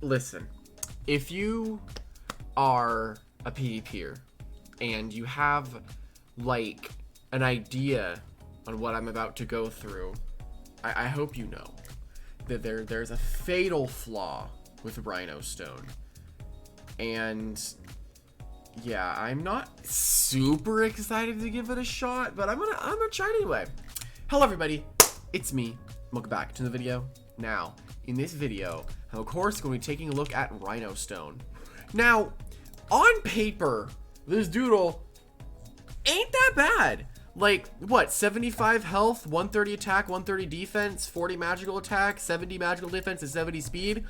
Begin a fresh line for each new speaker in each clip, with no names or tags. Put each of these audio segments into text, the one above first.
listen, if you are a PvPer and you have like an idea on what I'm about to go through, I hope you know that there's a fatal flaw with Rhinostone. And yeah, I'm not super excited to give it a shot, but I'm gonna try it anyway. Hello everybody, it's me. Welcome back to the video. Now, in this video, I'm of course going to be taking a look at Rhinostone. Now, on paper, this Doodle ain't that bad. Like, what, 75 health, 130 attack, 130 defense, 40 magical attack, 70 magical defense, and 70 speed.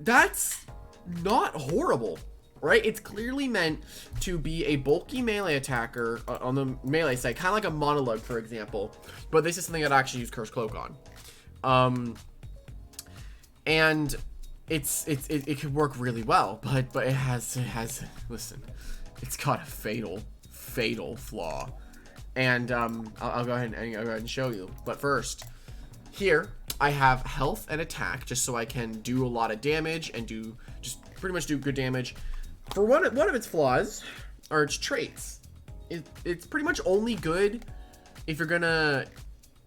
That's not horrible, right? It's clearly meant to be a bulky melee attacker on the melee side, kind of like a monologue, for example. But this is something I'd actually use Curse Cloak on. And it could work really well, but it has listen, it's got a fatal flaw. And I'll go ahead and show you. But first, here I have health and attack, just so I can do a lot of damage and just pretty much do good damage. For one of its flaws, or its traits, it's pretty much only good if you're gonna,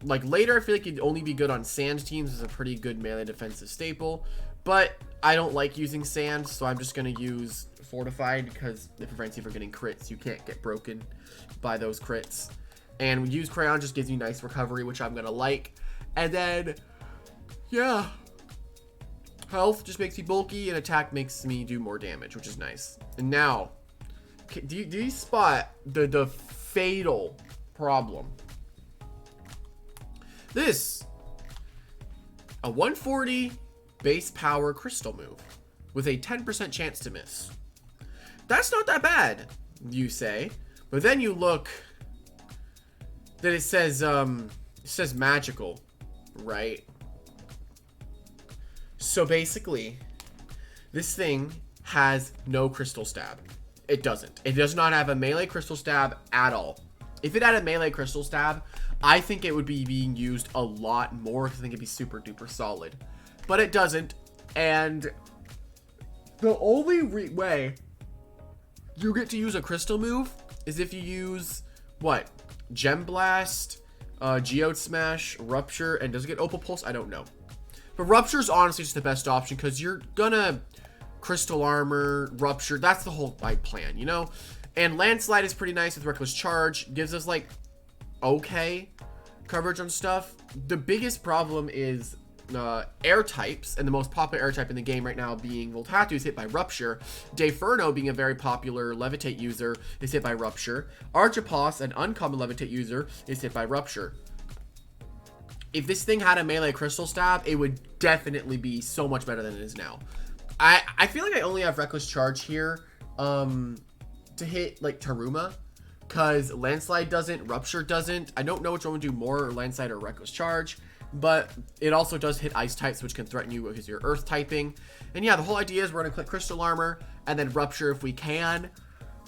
like, later I feel like it'd only be good on sand teams as a pretty good melee defensive staple. But I don't like using sand, so I'm just gonna use fortified because it prevents you from getting crits. You can't get broken by those crits. And we use crayon, just gives you nice recovery, which I'm gonna like. And then, yeah, health just makes me bulky, and attack makes me do more damage, which is nice. And now, do you spot the fatal problem? This, a 140 base power crystal move with a 10% chance to miss. That's not that bad, you say, but then you look that it says magical, right? So basically, this thing has no crystal stab. It doesn't. It does not have a melee crystal stab at all. If it had a melee crystal stab, I think it would be being used a lot more. I think it'd be super duper solid, but it doesn't. And the only way you get to use a crystal move is if you use what? Gem Blast, Geode Smash, Rupture, and does it get Opal Pulse? I don't know. But Rupture is honestly just the best option because you're gonna Crystal Armor, Rupture. That's the whole plan, you know? And Landslide is pretty nice with Reckless Charge. Gives us, like, okay coverage on stuff. The biggest problem is air types, and the most popular air type in the game right now being Voltatu is hit by Rupture. Dayferno, being a very popular Levitate user, is hit by Rupture. Archipos, an uncommon Levitate user, is hit by Rupture. If this thing had a melee crystal stab, it would definitely be so much better than it is now. I feel like I only have Reckless Charge here to hit, like, Taruma, because Landslide doesn't, Rupture doesn't. I don't know which one would do more, Landslide or Reckless Charge. But it also does hit ice types, which can threaten you because you're earth typing. And yeah, the whole idea is we're going to click Crystal Armor and then Rupture if we can.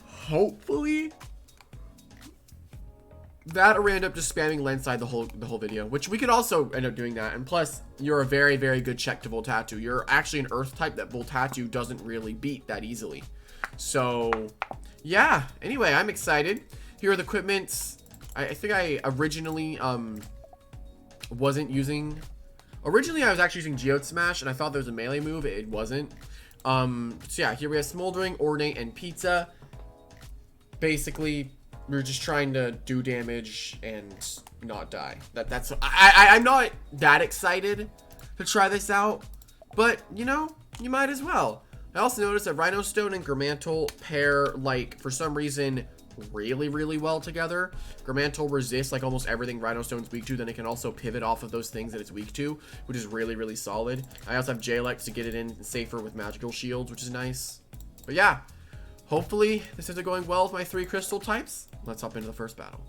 Hopefully that, or we end up just spamming Landslide the whole video, which we could also end up doing that. And plus, you're a very, very good check to Voltatu. You're actually an earth type that Voltatu doesn't really beat that easily. So yeah, anyway, I'm excited. Here are the equipments. I think I originally wasn't using. Originally I was actually using Geode Smash, and I thought there was a melee move. It wasn't. So yeah, here we have Smoldering, Ornate, and Pizza. Basically, we're just trying to do damage and not die. That's I'm not that excited to try this out, but you know, you might as well. I also noticed that Rhinostone and Gramantle pair, like, for some reason, really well together. Gramantle resists like almost everything Rhinostone's weak to, then it can also pivot off of those things that it's weak to, which is really solid. I also have Jalex to get it in safer with magical shields, which is nice. But yeah, hopefully this isn't going well with my 3 crystal types. Let's hop into the first battle.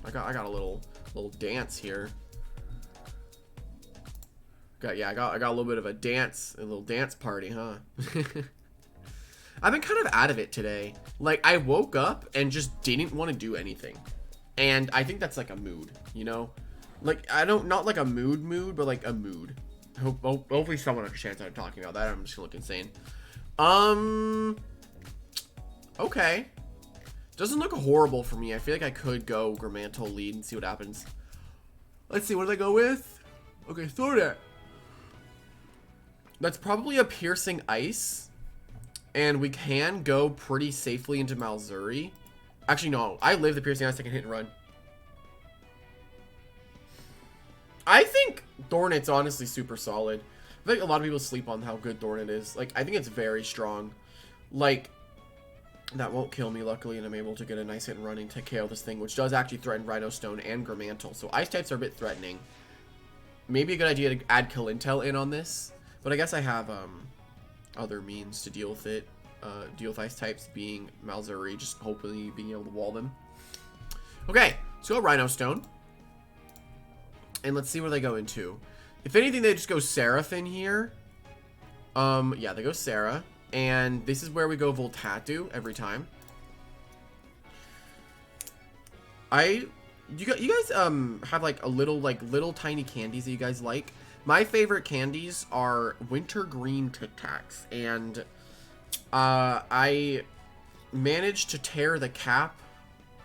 I got a little dance here. I got a little bit of a little dance party, huh? I've been kind of out of it today. Like, I woke up and just didn't want to do anything. And I think that's like a mood, you know? Like, not like a mood, but like a mood. Hopefully someone understands what I'm talking about. That I'm just gonna look insane. Okay. Doesn't look horrible for me. I feel like I could go Gramantle lead and see what happens. Let's see, what did I go with? Okay, throw that. That's probably a Piercing Ice. And we can go pretty safely into Malzuri. Actually, no. I live the Piercing Ice. I can hit and run. I think Thornet's honestly super solid. I think a lot of people sleep on how good Thornet is. Like, I think it's very strong. Like, that won't kill me, luckily, and I'm able to get a nice hit and running to KO this thing, which does actually threaten Rhinostone and Gramantle. So ice types are a bit threatening. Maybe a good idea to add Kill Intel in on this. But I guess I have other means to deal with it. Deal with ice types being Malzuri, just hopefully being able to wall them. Okay, let's go Rhinostone. And let's see where they go into. If anything, they just go Seraphine here. Yeah, they go Sarah. And this is where we go Voltatu every time. You guys have like little tiny candies that you guys like. My favorite candies are wintergreen Tic Tacs, and I managed to tear the cap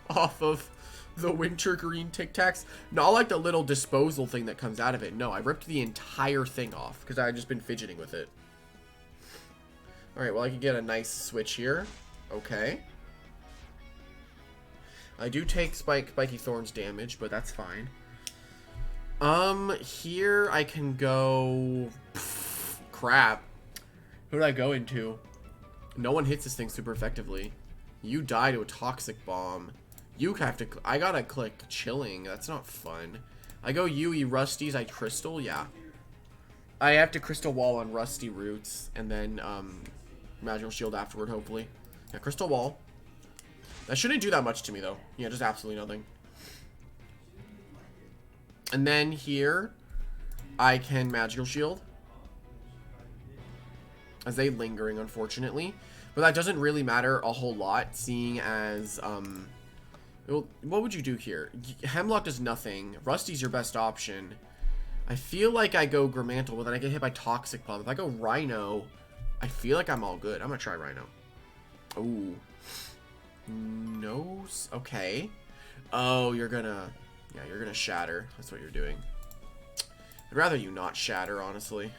off of the wintergreen Tic Tacs. Not like the little disposal thing that comes out of it. No, I ripped the entire thing off because I had just been fidgeting with it. Alright, well, I can get a nice switch here. Okay. I do take Spiky Thorns damage, but that's fine. Here I can go... crap. Who did I go into? No one hits this thing super effectively. You die to a Toxic Bomb. You have to... I gotta click Chilling. That's not fun. I go Yui Rusties. I Crystal. Yeah. I have to Crystal Wall on Rusty Roots. And then, Magical Shield afterward, hopefully. Yeah, Crystal Wall. That shouldn't do that much to me, though. Yeah, just absolutely nothing. And then here, I can Magical Shield. As they lingering, unfortunately. But that doesn't really matter a whole lot, seeing as, well, what would you do here? Hemlock does nothing. Rusty's your best option. I feel like I go Gramantle, but then I get hit by Toxic Bomb. If I go Rhino, I feel like I'm all good. I'm gonna try Rhino. Ooh. No. Okay. Oh, you're gonna... Yeah, you're gonna Shatter. That's what you're doing. I'd rather you not Shatter, honestly.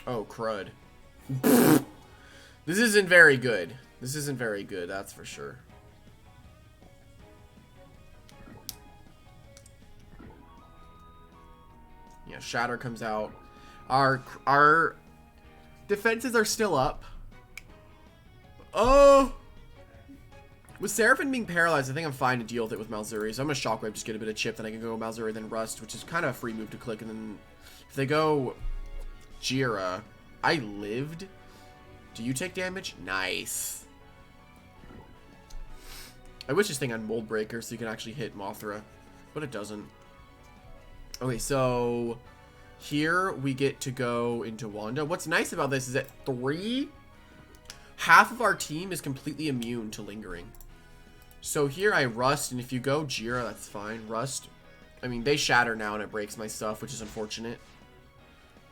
Oh, crud. This isn't very good. This isn't very good, that's for sure. Yeah, Shatter comes out. Our defenses are still up. Oh! With Seraphine being paralyzed, I think I'm fine to deal with it with Malzuri. So I'm going to Shockwave, just get a bit of chip, then I can go Malzuri, then Rust, which is kind of a free move to click. And then if they go Jira, I lived. Do you take damage? Nice. I wish this thing had Mold Breaker so you can actually hit Mothra, but it doesn't. Okay, so here we get to go into Wanda. What's nice about this is that half of our team is completely immune to lingering. So here I Rust, and if you go Jira, that's fine. Rust, I mean, they Shatter now and it breaks my stuff, which is unfortunate.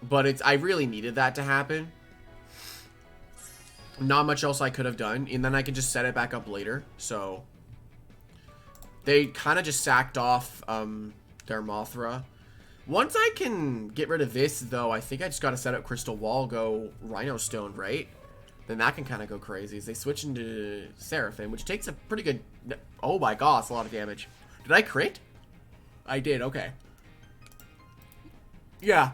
But I really needed that to happen. Not much else I could have done, and then I can just set it back up later. So they kind of just sacked off their Mothra. Once I can get rid of this, though, I think I just got to set up Crystal Wall, go Rhinostone, right? Then that can kind of go crazy as they switch into Seraphine, which takes a pretty good... Oh my god, that's a lot of damage. Did I crit? I did, okay. Yeah,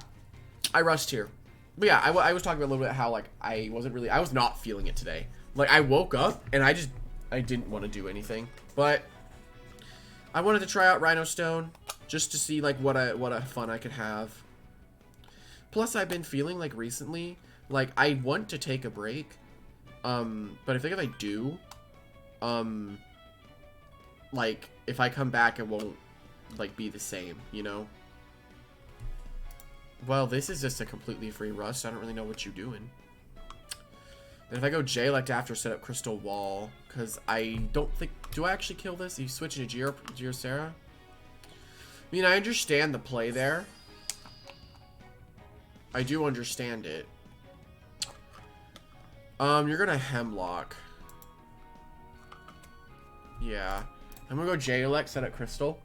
I rushed here. But yeah, I was talking about a little bit how, like, I was not feeling it today. Like, I woke up and I didn't want to do anything. But I wanted to try out Rhinostone just to see, like, what a fun I could have. Plus, I've been feeling, like, recently, like, I want to take a break. But I think if I do, like, if I come back, it won't, like, be the same, you know? Well, this is just a completely free Rust. I don't really know what you're doing. And if I go J, I like to after set up Crystal Wall, because I don't think... Do I actually kill this? Are you switching to Geo Sarah? mean, I understand the play there. I do understand it. You're gonna Hemlock. Yeah. I'm gonna go J-Elect, set up Crystal.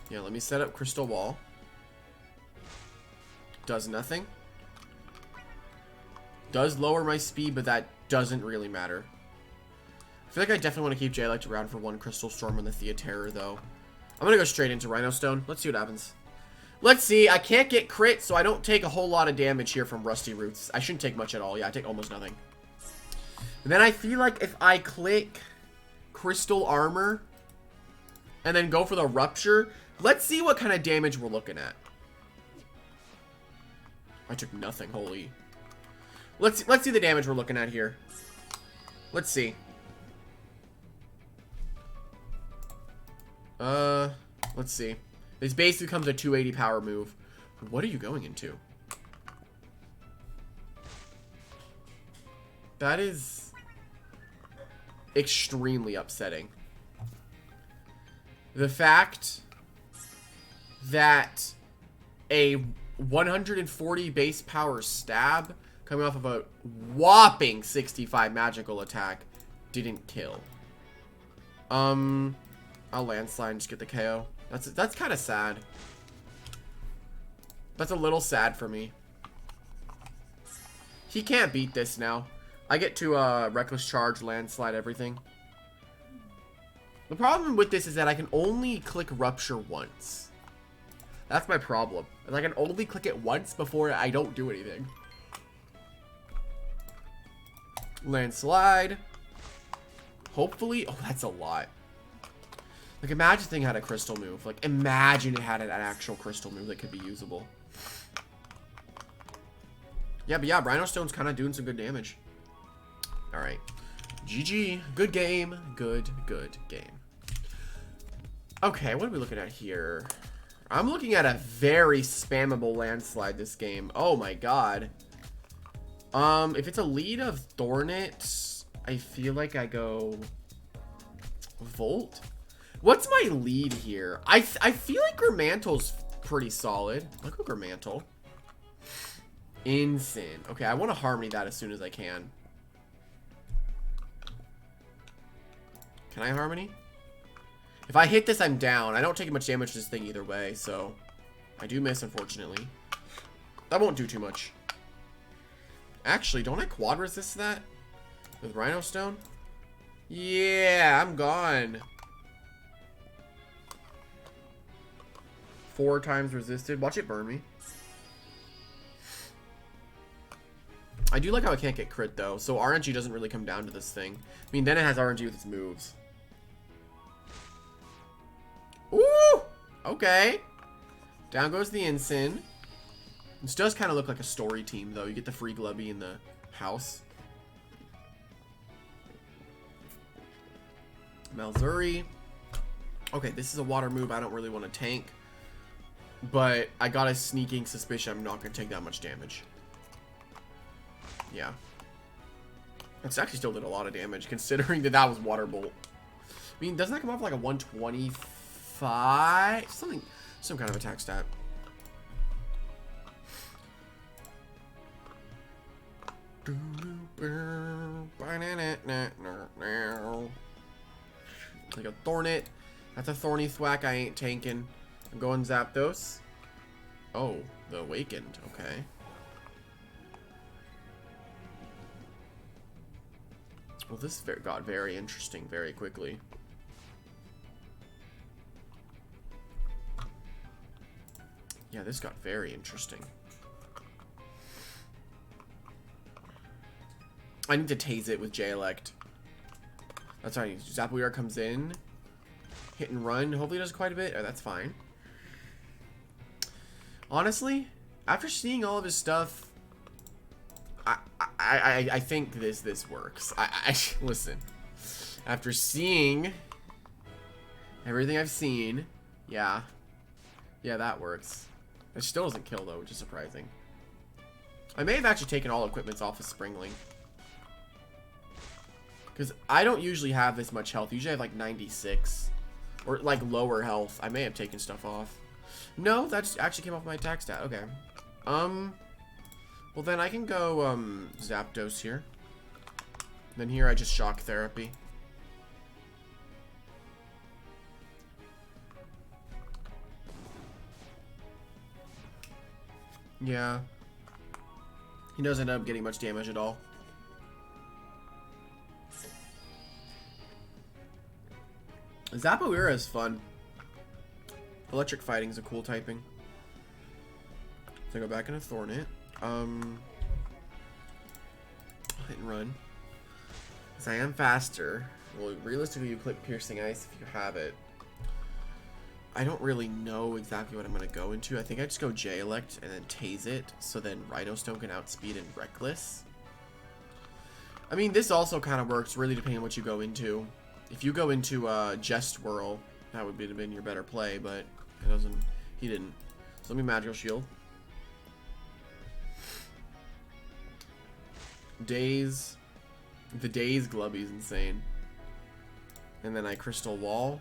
Yeah, let me set up Crystal Wall. Does nothing. Does lower my speed, but that doesn't really matter. I feel like I definitely want to keep J-Elect around for one Crystal Storm on the Theaterror, though. I'm gonna go straight into Rhinostone. Let's see what happens. Let's see. I can't get crit, so I don't take a whole lot of damage here from Rusty Roots. I shouldn't take much at all. Yeah, I take almost nothing. And then I feel like if I click Crystal Armor and then go for the Rupture, let's see what kind of damage we're looking at. I took nothing. Holy. Let's see the damage we're looking at here. Let's see. Let's see. This basically becomes a 280 power move. What are you going into? That is extremely upsetting. The fact that a 140 base power stab coming off of a whopping 65 magical attack didn't kill. I'll landslide and just get the KO. That's kind of sad. That's a little sad for me. He can't beat this now. I get to Reckless Charge, landslide, everything. The problem with this is that I can only click Rupture once. That's my problem. And I can only click it once before I don't do anything. Landslide. Hopefully. Oh, that's a lot. Like, imagine the thing had a crystal move. Like, imagine it had an actual crystal move that could be usable. Yeah, but yeah, Rhinostone's kind of doing some good damage. Alright. GG. Good game. Good game. Okay, what are we looking at here? I'm looking at a very spammable landslide this game. Oh my god. If it's a lead of Thornet, I feel like I go Volt. What's my lead here? I feel like Gramantle's pretty solid. I'll go Gramantle. Insane. Okay, I want to Harmony that as soon as I can. Can I Harmony? If I hit this, I'm down. I don't take much damage to this thing either way, so I do miss, unfortunately. That won't do too much. Actually, don't I quad resist that with Rhinostone? Yeah, I'm gone. 4 times resisted. Watch it burn me. I do like how I can't get crit, though. So RNG doesn't really come down to this thing. I mean, then it has RNG with its moves. Ooh! Okay. Down goes the Ensign. This does kind of look like a story team, though. You get the free Glubby in the house. Malzuri. Okay, this is a water move I don't really want to tank. But I got a sneaking suspicion I'm not going to take that much damage. Yeah. It's actually still did a lot of damage, considering that was Water Bolt. I mean, doesn't that come off like a 125? Something, some kind of attack stat. Like a Thornet. That's a Thorny Thwack I ain't tanking. I'm going Zapdos. Oh, the Awakened. Okay. Well, this got very interesting very quickly. Yeah, this got very interesting. I need to tase it with J-Elect. That's right. Zapwear comes in. Hit and run. Hopefully it does quite a bit. Oh, that's fine. Honestly, after seeing all of his stuff, I think this works. Listen. After seeing everything I've seen, yeah, that works. It still doesn't kill though, which is surprising. I may have actually taken all equipments off of Springling. Because I don't usually have this much health. Usually I have like 96. Or like lower health. I may have taken stuff off. No, that actually came off my attack stat. Okay. Well then I can go Zapdos here. Then here I just shock therapy. Yeah. He doesn't end up getting much damage at all. Zapoera is fun. Electric Fighting is a cool typing. So I go back into Thornit. Hit and run. Because I am faster. Well, realistically, you click Piercing Ice if you have it. I don't really know exactly what I'm going to go into. I think I just go J-Elect and then Tase it. So then Rhinostone can outspeed and Reckless. I mean, this also kind of works really depending on what you go into. If you go into Jest Whirl, that would have been your better play, but it doesn't. He didn't. So let me Magical Shield. Daze. The Daze Glubby is insane. And then I Crystal Wall.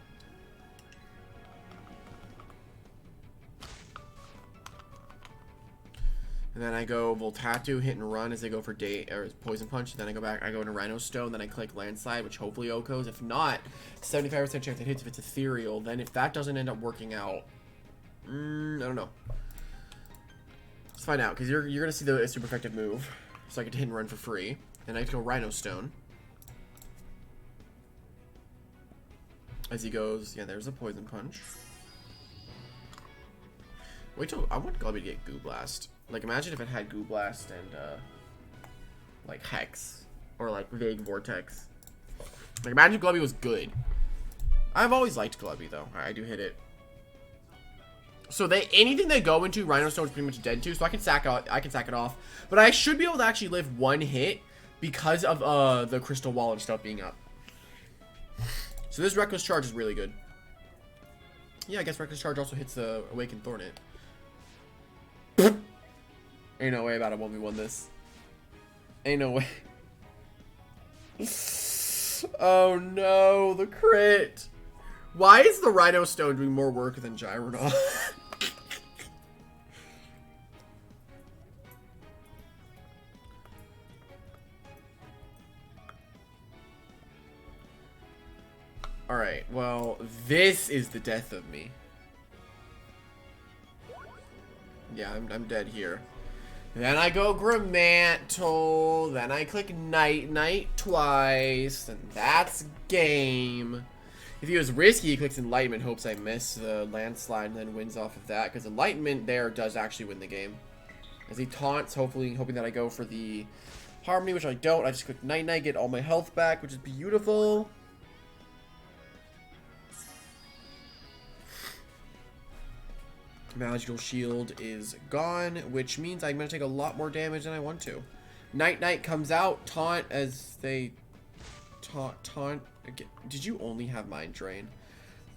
And then I go Voltatu, hit and run as I go for Poison Punch. Then I go back, I go into Rhinostone, then I click Landslide, which hopefully OHKOs. If not, 75% chance it hits if it's ethereal. Then if that doesn't end up working out, I don't know. Let's find out, because you're going to see the super effective move. So I get to hit and run for free. Then I go Rhinostone. As he goes, yeah, there's a Poison Punch. Wait till, I want Glubby to get Goo Blast. Like, imagine if it had Goo Blast and, like, Hex. Or, like, Vague Vortex. Like, imagine Glubby was good. I've always liked Glubby, though. Alright, I do hit it. So, anything they go into, Rhinostone is pretty much dead to, so I can sack it off. But I should be able to actually live one hit because of, the Crystal Wall and stuff being up. So, this Reckless Charge is really good. Yeah, I guess Reckless Charge also hits the Awakened Thornit. Ain't no way about it 1v1 this. Ain't no way. Oh no, the crit. Why is the Rhinostone doing more work than Gyronaut? Alright, well, this is the death of me. Yeah, I'm dead here. Then I go Gramantle, then I click Night twice, and that's game. If he was risky, he clicks Enlightenment, hopes I miss the Landslide, and then wins off of that, because Enlightenment there does actually win the game. As he taunts, hopefully, hoping that I go for the Harmony, which I don't. I just click Night, get all my health back, which is beautiful. Magical Shield is gone, which means I'm going to take a lot more damage than I want to. Night comes out, taunt as they taunt again. Did you only have Mind Drain?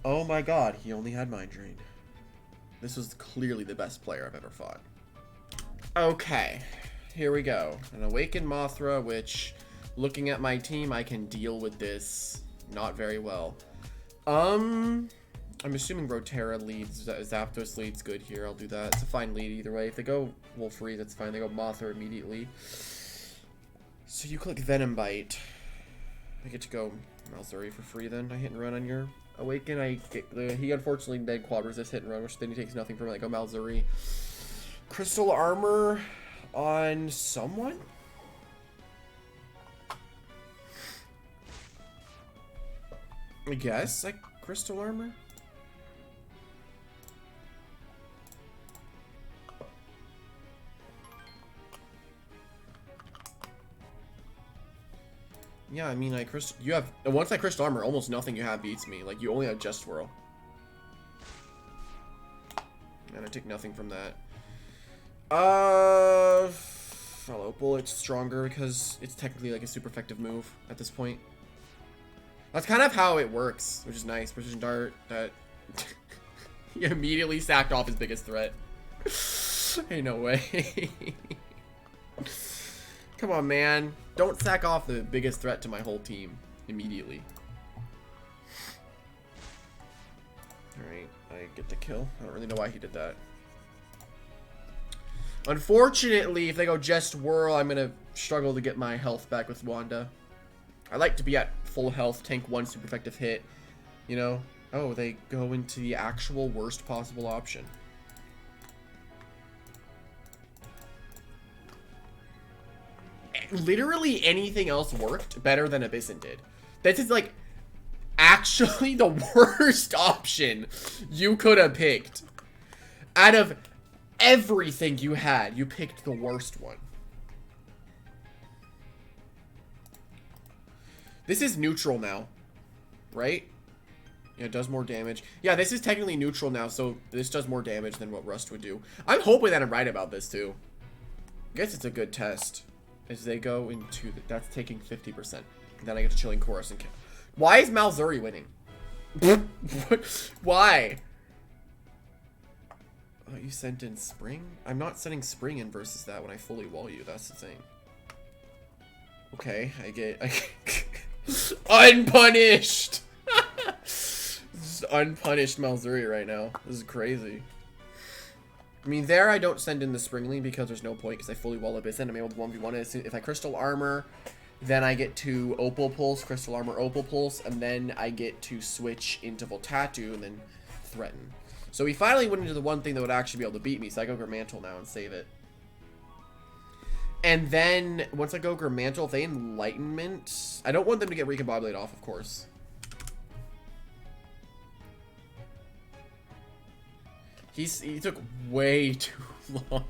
Oh my god, he only had Mind Drain. This was clearly the best player I've ever fought. Okay, here we go. An Awakened Mothra, which, looking at my team, I can deal with this not very well. I'm assuming Rotera leads, Zapdos leads good here. I'll do that. It's a fine lead either way. If they go Wolfrey, that's fine. They go Mothra immediately. So you click Venom Bite. I get to go Malzuri for free then. I hit and run on your Awaken. He unfortunately then quad resist hit and run, which then he takes nothing from it. I go Malzuri. Crystal Armor on someone? I guess, like, Crystal Armor? Yeah, I mean, you have, once I Crystal Armor, almost nothing you have beats me. Like, you only have Jest Whirl. And I take nothing from that. Follow Bullet's stronger because it's technically like a super effective move at this point. That's kind of how it works, which is nice. Precision Dart, that he immediately sacked off his biggest threat. Ain't no way. Come on, man. Don't sack off the biggest threat to my whole team immediately. Alright, I get the kill. I don't really know why he did that. Unfortunately, if they go Just Whirl, I'm going to struggle to get my health back with Wanda. I like to be at full health, tank one super effective hit, you know? Oh, they go into the actual worst possible option. Literally anything else worked better than Abyssin did. This is like actually the worst option you could have picked. Out of everything you had, you picked the worst one. This is neutral now, right? Yeah, it does more damage. Yeah, this is technically neutral now, so this does more damage than what Rust would do. I'm hoping that I'm right about this, too. I guess it's a good test. As they go into... that's taking 50%. Then I get to Chilling Chorus and kill. Why is Malzuri winning? Why? Oh, you sent in Spring? I'm not sending Spring in versus that when I fully wall you. That's the thing. Okay, I get... unpunished! Just unpunished Malzuri right now. This is crazy. I mean, there I don't send in the Springling because there's no point because I fully wall Abyss and I'm able to 1v1 it. If I Crystal Armor, then I get to Opal Pulse, Crystal Armor, Opal Pulse, and then I get to switch into Voltatu and then threaten. So we finally went into the one thing that would actually be able to beat me, so I go Mantle now and save it. And then, once I go Mantle, if they Enlightenment, I don't want them to get Recombobulate off, of course. He took way too long.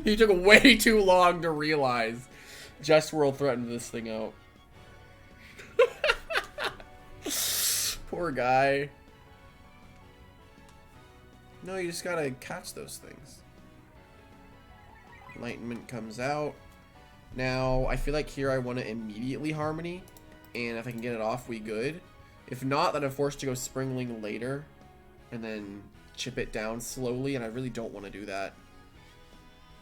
He took way too long to realize Just World threatened this thing out. Poor guy. No, you just gotta catch those things. Enlightenment comes out. Now, I feel like here I want to immediately Harmony. And if I can get it off, we good. If not, then I'm forced to go Springling later. And then chip it down slowly, and I really don't want to do that.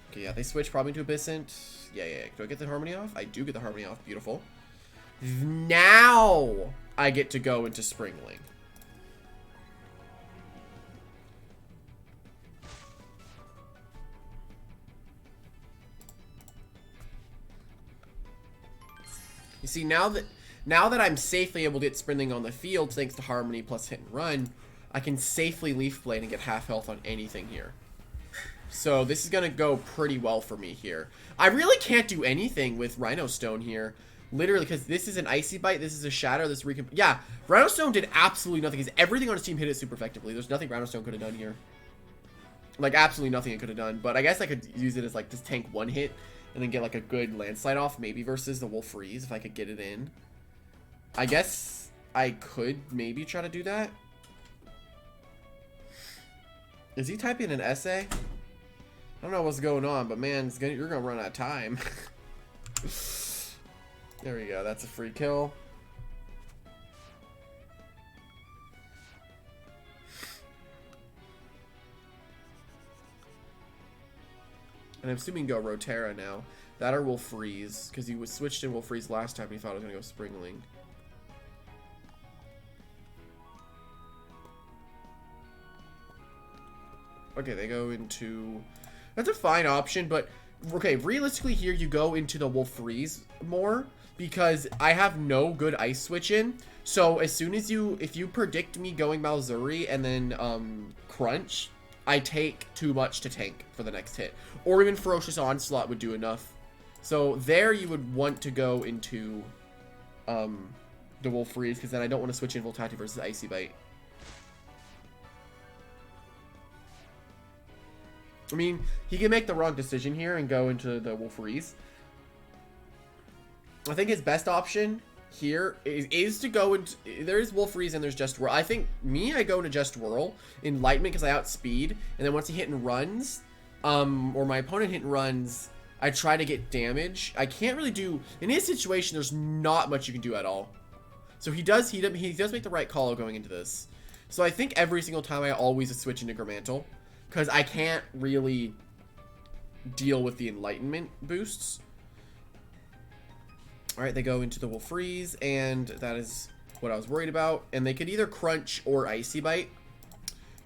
Okay, yeah, they switch probably to Abyssant. Yeah. Do I get the Harmony off? I do get the Harmony off. Beautiful. Now I get to go into Springling. You see, now that I'm safely able to get Springling on the field, thanks to Harmony plus Hit and Run, I can safely Leaf Blade and get half health on anything here. So this is going to go pretty well for me here. I really can't do anything with Rhinostone here. Literally, because this is an Icy Bite, this is a Shatter, this is yeah, Rhinostone did absolutely nothing, because everything on his team hit it super effectively. There's nothing Rhinostone could have done here. Like, absolutely nothing it could have done. But I guess I could use it as, like, this tank one hit, and then get, like, a good Landslide off, maybe versus the Wolf Freeze, if I could get it in. I guess I could maybe try to do that. Is he typing an essay? I don't know what's going on, but man, you're gonna run out of time. There we go. That's a free kill. And I'm assuming go Rotera now. That or will freeze, because he was switched in will freeze last time. He thought I was gonna go Springling. Okay, they go into... That's a fine option, but... Okay, realistically here, you go into the Wolf Freeze more, because I have no good Ice Switch in. So, as soon as you... If you predict me going Malzuri and then, Crunch, I take too much to tank for the next hit. Or even Ferocious Onslaught would do enough. So, there you would want to go into, the Wolf Freeze, because then I don't want to switch in Voltati versus Icy Bite. I mean, he can make the wrong decision here and go into the Wolf Freeze. I think his best option here is to go into... There's Wolf Freeze and there's Just Whirl. I think I go into Just Whirl. Enlightenment because I outspeed. And then once he hit and runs, or my opponent hit and runs, I try to get damage. I can't really do... In his situation, there's not much you can do at all. So he does make the right call going into this. So I think every single time I always switch into Gramantle. Because I can't really deal with the Enlightenment boosts. All right, they go into the Wolf Freeze, and that is what I was worried about. And they could either Crunch or Icy Bite.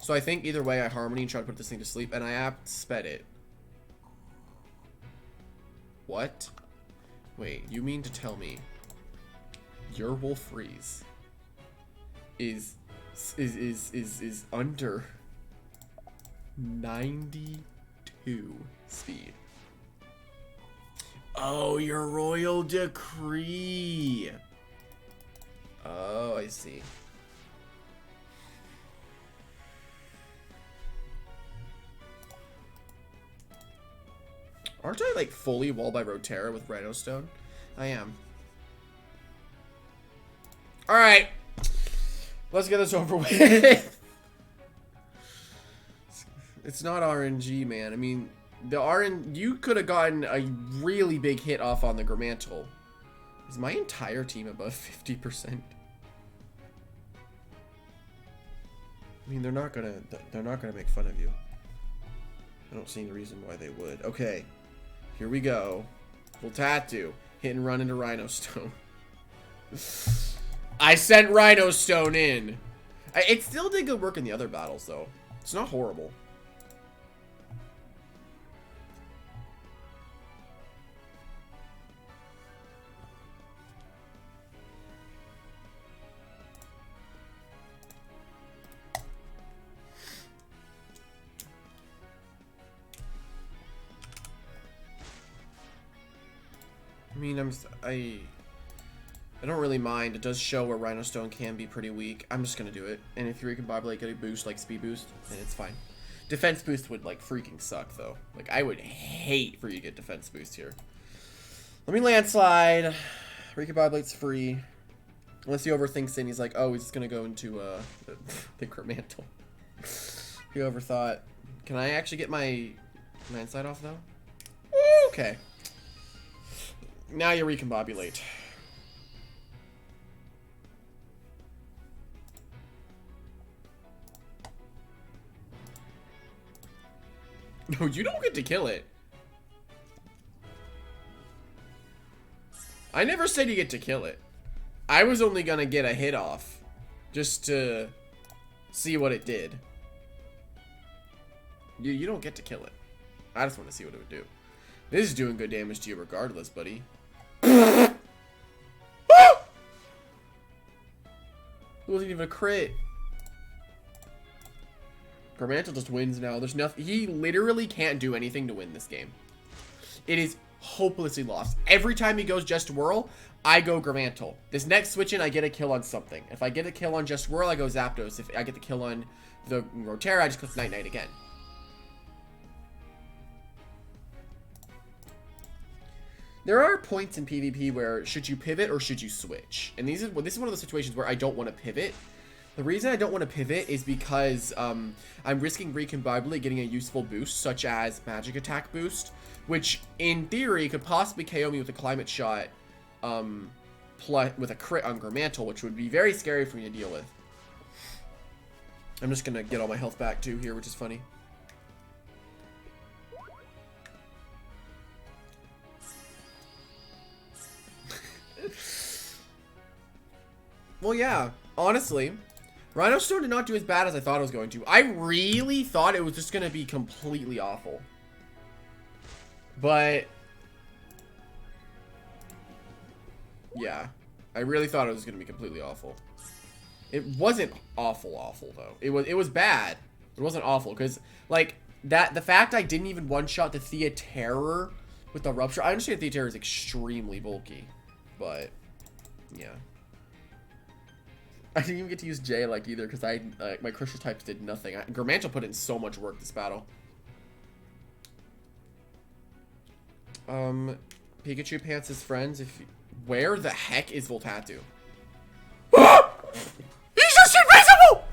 So I think either way, I Harmony and try to put this thing to sleep, and I sped it. What? Wait, you mean to tell me your Wolf Freeze is under 92 speed? Oh, your Royal Decree. Oh, I see. Aren't I like fully walled by Rotera with Rhinostone? I am. Alright. Let's get this over with. It's not RNG, man. I mean, you could have gotten a really big hit off on the Gramantle. Is my entire team above 50%? I mean, they're not gonna make fun of you. I don't see any reason why they would. Okay. Here we go. Full tattoo. Hit and run into Rhinostone. I sent Rhinostone in. It still did good work in the other battles, though. It's not horrible. I mean, I don't really mind. It does show where Rhinostone can be pretty weak. I'm just gonna do it. And if you can like get a boost, like speed boost, then it's fine. Defense boost would like freaking suck though. Like I would hate for you to get defense boost here. Let me landslide. Recoboblate's free. Unless he overthinks it and he's like, oh, he's just gonna go into the Gramantle. He overthought. Can I actually get my landslide off though? Okay. Now you recombobulate. No, you don't get to kill it. I never said you get to kill it. I was only gonna get a hit off. Just to see what it did. You don't get to kill it. I just want to see what it would do. This is doing good damage to you regardless, buddy. It wasn't even a crit. Gramantle just wins now. There's nothing. He literally can't do anything to win this game. It is hopelessly lost. Every time he goes Just Whirl, I go Gramantle. This next switch in, I get a kill on something. If I get a kill on Just Whirl, I go Zapdos. If I get the kill on the Rotera, I just click Night Night again. There are points in PvP where should you pivot or should you switch? And this is one of those situations where I don't want to pivot. The reason I don't want to pivot is because I'm risking Recombobulate getting a useful boost, such as Magic Attack boost, which in theory could possibly KO me with a Climate Shot with a crit on Gramantle, which would be very scary for me to deal with. I'm just going to get all my health back too here, which is funny. Well, yeah, honestly, Rhinostone did not do as bad as I thought it was going to. I really thought it was just going to be completely awful. But, yeah, I really thought it was going to be completely awful. It wasn't awful, though. It was bad. It wasn't awful, because, like, the fact I didn't even one-shot the Thea Terror with the Rupture. I understand Thea Terror is extremely bulky, but, yeah. I didn't even get to use J like either because my crystal types did nothing. Gramantle put in so much work this battle. Pikachu pants his friends. Where the heck is Voltatu? He's just invisible.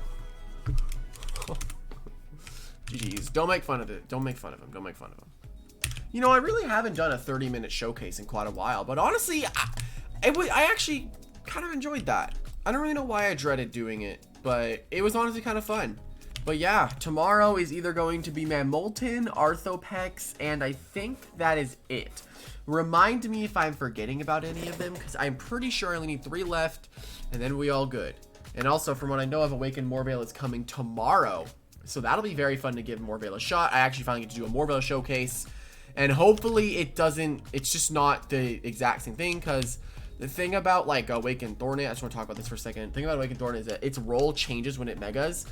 GG's. Don't make fun of it. Don't make fun of him. Don't make fun of him. You know, I really haven't done a 30-minute showcase in quite a while, but honestly, I actually kind of enjoyed that. I don't really know why I dreaded doing it, but it was honestly kind of fun. But yeah, tomorrow is either going to be Mamolton, Arthopex, and I think that is it. Remind me if I'm forgetting about any of them, because I'm pretty sure I only need 3 left, and then we all good. And also, from what I know of, Awakened Morvale is coming tomorrow, so that'll be very fun to give Morvale a shot. I actually finally get to do a Morvale showcase, and hopefully it's just not the exact same thing, because the thing about, like, Awakened Thornet, I just want to talk about this for a second. The thing about Awakened Thornet is that its role changes when it megas.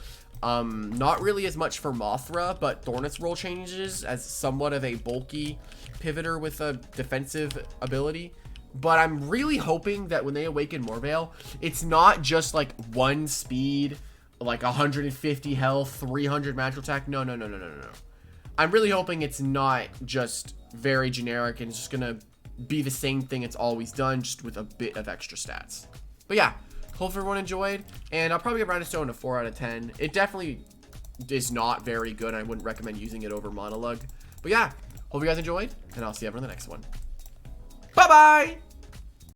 Not really as much for Mothra, but Thornet's role changes as somewhat of a bulky pivoter with a defensive ability. But I'm really hoping that when they awaken Morvale, it's not just like 1 speed, like 150 health, 300 magical attack. No. I'm really hoping it's not just very generic and it's just gonna be the same thing it's always done, just with a bit of extra stats. But yeah, hope everyone enjoyed, and I'll probably give Rhinostone a 4 out of 10. It definitely is not very good. I wouldn't recommend using it over Monologue. But yeah, hope you guys enjoyed, and I'll see everyone in the next one. Bye-bye!